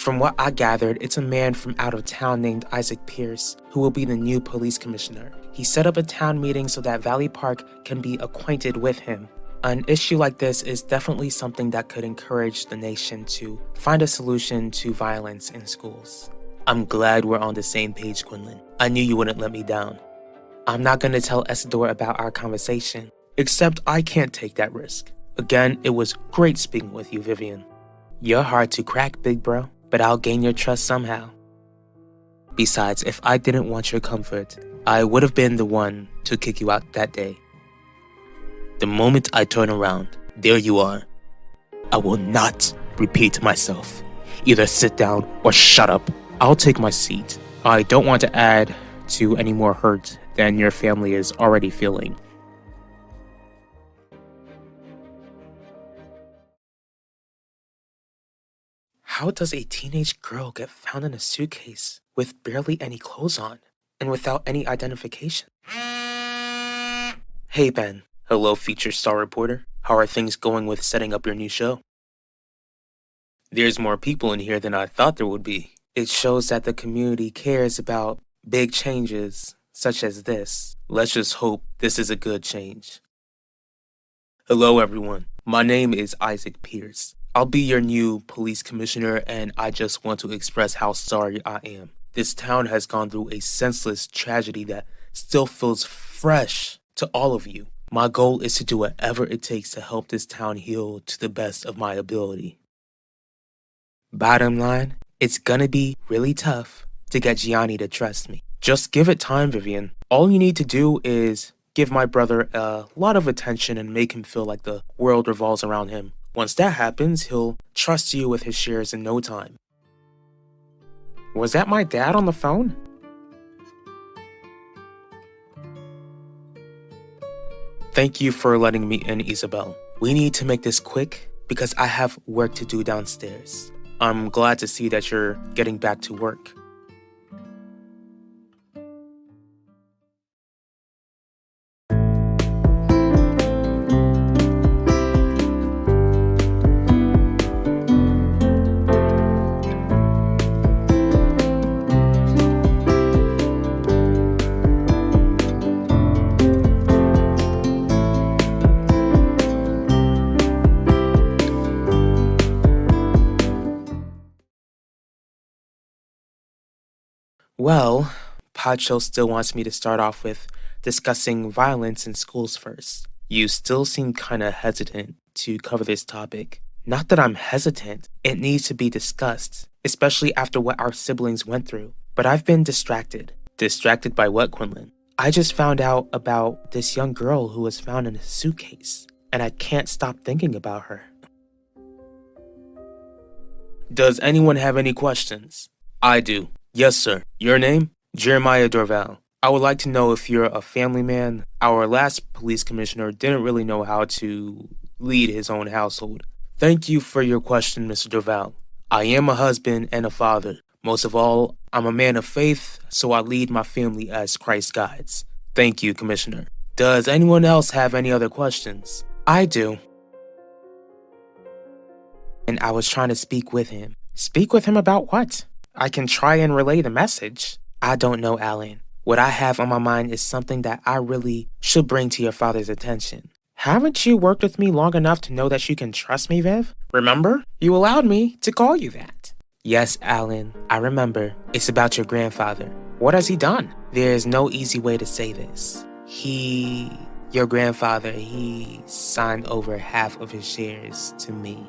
From what I gathered, it's a man from out of town named Isaac Pierce, who will be the new police commissioner. He set up a town meeting so that Valley Park can be acquainted with him. An issue like this is definitely something that could encourage the nation to find a solution to violence in schools. I'm glad we're on the same page, Quinlan. I knew you wouldn't let me down. I'm not going to tell Isidore about our conversation, except I can't take that risk. Again, it was great speaking with you, Vivian. You're hard to crack, big bro, but I'll gain your trust somehow. Besides, if I didn't want your comfort, I would have been the one to kick you out that day. The moment I turn around, there you are. I will not repeat myself. Either sit down or shut up. I'll take my seat. I don't want to add to any more hurt than your family is already feeling. How does a teenage girl get found in a suitcase with barely any clothes on and without any identification? Hey Ben. Hello, feature star reporter. How are things going with setting up your new show? There's more people in here than I thought there would be. It shows that the community cares about big changes such as this. Let's just hope this is a good change. Hello everyone, my name is Isaac Pierce. I'll be your new police commissioner, and I just want to express how sorry I am. This town has gone through a senseless tragedy that still feels fresh to all of you. My goal is to do whatever it takes to help this town heal to the best of my ability. Bottom line, it's gonna be really tough to get Gianni to trust me. Just give it time, Vivian. All you need to do is give my brother a lot of attention and make him feel like the world revolves around him. Once that happens, he'll trust you with his shares in no time. Was that my dad on the phone? Thank you for letting me in, Isabel. We need to make this quick because I have work to do downstairs. I'm glad to see that you're getting back to work. Well, Pacho still wants me to start off with discussing violence in schools first. You still seem kinda hesitant to cover this topic. Not that I'm hesitant, it needs to be discussed, especially after what our siblings went through. But I've been distracted. Distracted by what, Quinlan? I just found out about this young girl who was found in a suitcase, and I can't stop thinking about her. Does anyone have any questions? I do. Yes, sir. Your name? Jeremiah Dorval. I would like to know if you're a family man. Our last police commissioner didn't really know how to lead his own household. Thank you for your question, Mr. Dorval. I am a husband and a father. Most of all, I'm a man of faith, so I lead my family as Christ guides. Thank you, Commissioner. Does anyone else have any other questions? I do. And I was trying to speak with him. Speak with him about what? I can try and relay the message. I don't know, Alan. What I have on my mind is something that I really should bring to your father's attention. Haven't you worked with me long enough to know that you can trust me, Viv? Remember? You allowed me to call you that. Yes, Alan, I remember. It's about your grandfather. What has he done? There's no easy way to say this. Your grandfather, he signed over half of his shares to me.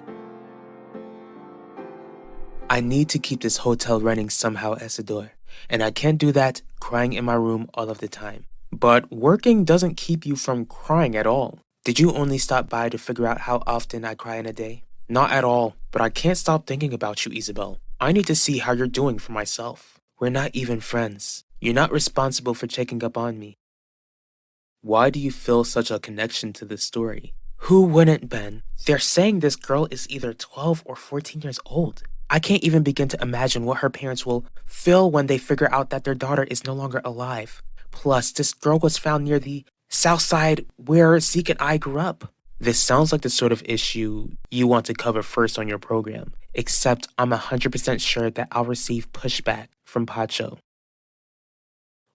I need to keep this hotel running somehow, Isidore, and I can't do that crying in my room all of the time. But working doesn't keep you from crying at all. Did you only stop by to figure out how often I cry in a day? Not at all, but I can't stop thinking about you, Isabel. I need to see how you're doing for myself. We're not even friends. You're not responsible for checking up on me. Why do you feel such a connection to this story? Who wouldn't, Ben? They're saying this girl is either 12 or 14 years old. I can't even begin to imagine what her parents will feel when they figure out that their daughter is no longer alive. Plus, this girl was found near the south side where Zeke and I grew up. This sounds like the sort of issue you want to cover first on your program. except I'm 100% sure that I'll receive pushback from Pacho.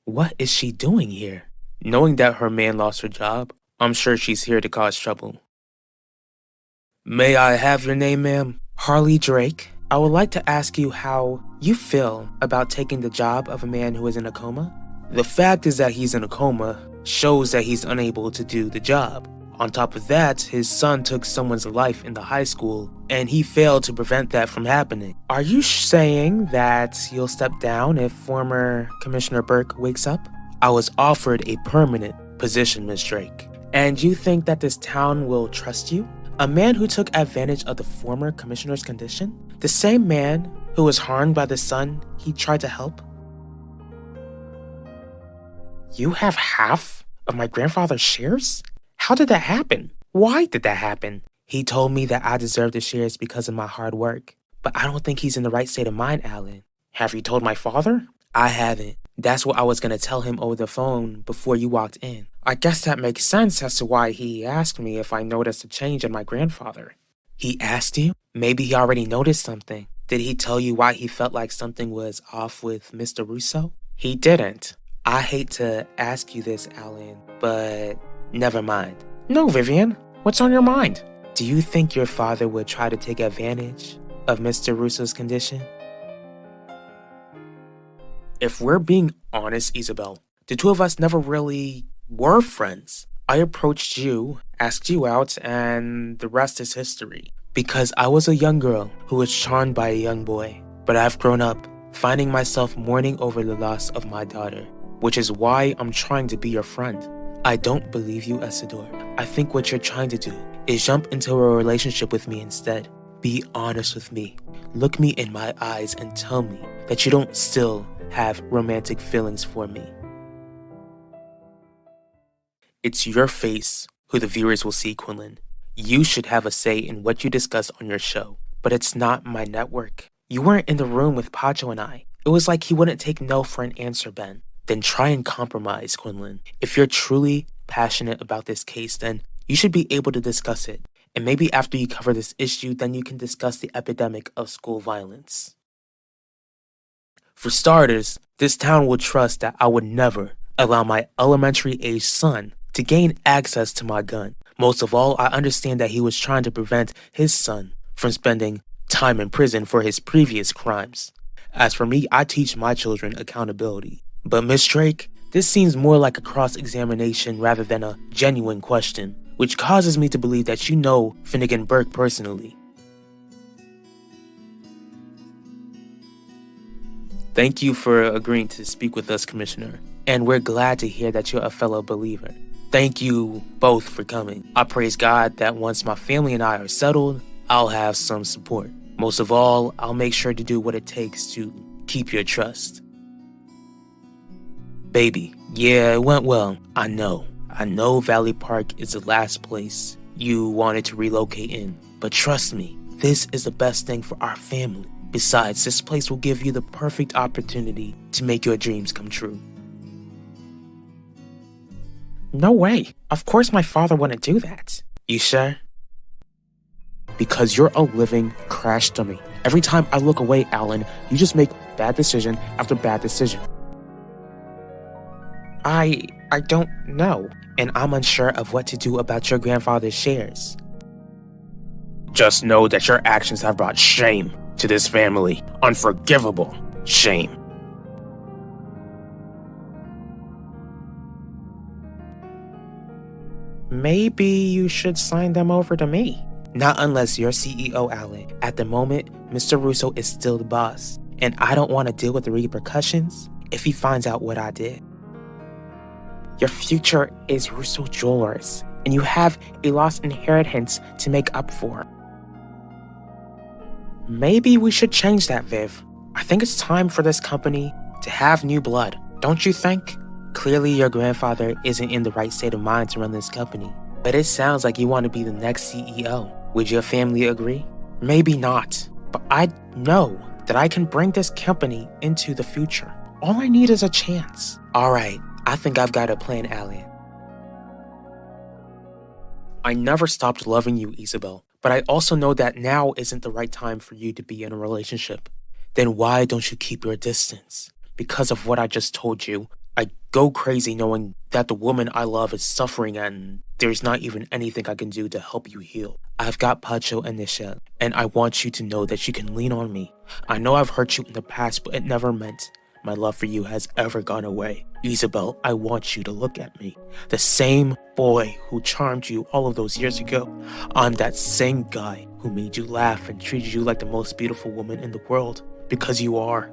What is she doing here? Knowing that her man lost her job, I'm sure she's here to cause trouble. May I have your name, ma'am? Harley Drake. I would like to ask you how you feel about taking the job of a man who is in a coma. The fact is that he's in a coma shows that he's unable to do the job. On top of that, his son took someone's life in the high school, and he failed to prevent that from happening. Are you saying that you'll step down if former Commissioner Burke wakes up? I was offered a permanent position, Miss Drake. And you think that this town will trust you? A man who took advantage of the former commissioner's condition? The same man who was harmed by the son he tried to help? You have half of my grandfather's shares? How did that happen? Why did that happen? He told me that I deserved the shares because of my hard work. But I don't think he's in the right state of mind, Alan. Have you told my father? I haven't. That's what I was going to tell him over the phone before you walked in. I guess that makes sense as to why he asked me if I noticed a change in my grandfather. He asked you? Maybe he already noticed something. Did he tell you why he felt like something was off with Mr. Russo? He didn't. I hate to ask you this, Alan, but never mind. No, Vivian. What's on your mind? Do you think your father would try to take advantage of Mr. Russo's condition? If we're being honest, Isabel, the two of us never really were friends. I approached you, asked you out, and the rest is history. Because I was a young girl who was charmed by a young boy. But I've grown up, finding myself mourning over the loss of my daughter, which is why I'm trying to be your friend. I don't believe you, Isidore. I think what you're trying to do is jump into a relationship with me instead. Be honest with me. Look me in my eyes and tell me that you don't still have romantic feelings for me. It's your face who the viewers will see, Quinlan. You should have a say in what you discuss on your show, but it's not my network. You weren't in the room with Pacho and I. It was like he wouldn't take no for an answer, Ben. Then try and compromise, Quinlan. If you're truly passionate about this case, then you should be able to discuss it. And maybe after you cover this issue, then you can discuss the epidemic of school violence. For starters, this town will trust that I would never allow my elementary-aged son to gain access to my gun. Most of all, I understand that he was trying to prevent his son from spending time in prison for his previous crimes. As for me, I teach my children accountability. But Miss Drake, this seems more like a cross-examination rather than a genuine question, which causes me to believe that you know Finnegan Burke personally. Thank you for agreeing to speak with us, Commissioner, and we're glad to hear that you're a fellow believer. Thank you both for coming. I praise God that once my family and I are settled, I'll have some support. Most of all, I'll make sure to do what it takes to keep your trust. Baby, yeah, it went well. I know Valley Park is the last place you wanted to relocate in. But trust me, this is the best thing for our family. Besides, this place will give you the perfect opportunity to make your dreams come true. No way. Of course my father wouldn't do that. You sure? Because you're a living crash dummy. Every time I look away, Alan, you just make bad decision after bad decision. I don't know, and I'm unsure of what to do about your grandfather's shares. Just know that your actions have brought shame to this family. Unforgivable shame. Maybe you should sign them over to me. Not unless you're CEO, Alan. At the moment, Mr. Russo is still the boss, and I don't want to deal with the repercussions if he finds out what I did. Your future is Russo Jewelers, and you have a lost inheritance to make up for. Maybe we should change that, Viv. I think it's time for this company to have new blood, don't you think? Clearly, your grandfather isn't in the right state of mind to run this company, but it sounds like you want to be the next CEO. Would your family agree? Maybe not, but I know that I can bring this company into the future. All I need is a chance. All right, I think I've got a plan, Alan. I never stopped loving you, Isabel, But I also know that now isn't the right time for you to be in a relationship. Then why don't you keep your distance? Because of what I just told you, I go crazy knowing that the woman I love is suffering and there's not even anything I can do to help you heal. I've got Pacho and Nichelle, and I want you to know that you can lean on me. I know I've hurt you in the past, but it never meant my love for you has ever gone away. Isabel, I want you to look at me. The same boy who charmed you all of those years ago. I'm that same guy who made you laugh and treated you like the most beautiful woman in the world. Because you are.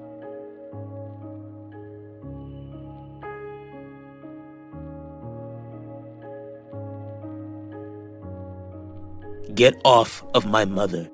Get off of my mother.